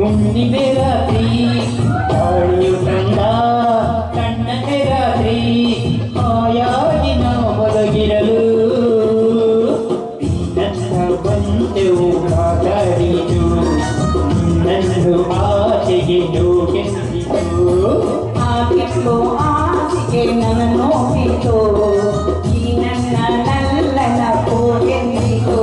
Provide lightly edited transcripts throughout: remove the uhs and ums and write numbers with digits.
ಹುಣ್ಣಿಮೆ ರಾತ್ರಿ ಗಾಳಿಯು ತಂದ ಕಣ್ಣನೆ ರಾತ್ರಿ ಆಯಾಗಿ ನಾವು ಮಲಗಿರಲು ನನ್ನ ಬಂದೆವು ಮಾತಾಡಿತು ನನ್ನನ್ನು ಆಚೆಗೆ ನೋಗೆಂದಿತು ಆಗಿತ್ತು ಆಸೆಗೆ ನನ್ನ ನೋವಿತು ಈ ನನ್ನ ನಲ್ಲನ ಹೋಗೆಂದಿತು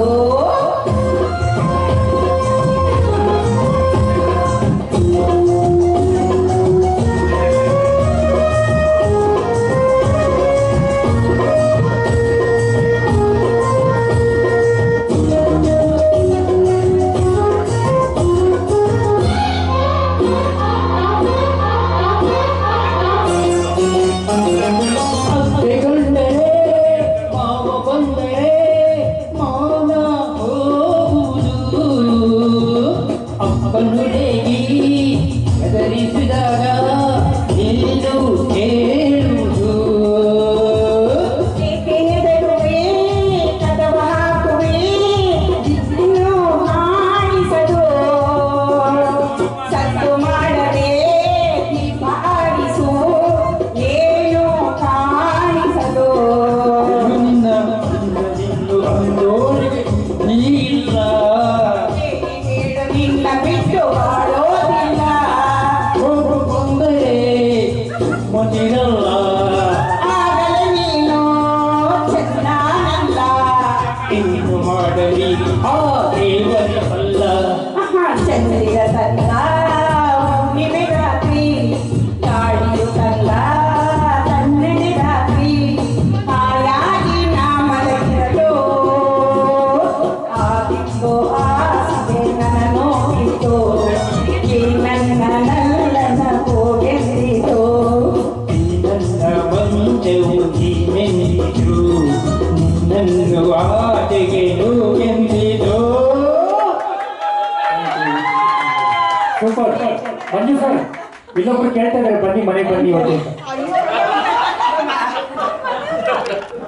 ಚಂದ್ರಿಯ ತಂದ ಹುಣ್ಣಿಮೆ ರಾತ್ರಿ ಗಾಳಿಯು ತಂದ ತಣ್ಣನೆ ರಾತ್ರಿ ಹಾಯಾಗಿ ನಾ ಮಲಗಿರಲು ಆಗಿತ್ತು ಆಸೆ ನನ್ನ ನೋವಿತು ಈ ನನ್ನ ನಲ್ಲನ ಹೋಗೆಂದಿತು ನನ್ನ ಬಂದೆವು ನೀನೆಂದಿತು ನಿನ್ನನ್ನು ಆಟೆಗೆ ನೋಗೆಂದಿತು ಸೂಪರ್. ಬನ್ನಿ ಸರ್, ಇಲ್ಲೊಬ್ರು ಕೇಳ್ತಾ ಇದ್ದಾರೆ, ಬನ್ನಿ ಮನೆಗೆ ಬನ್ನಿ ಇವತ್ತು.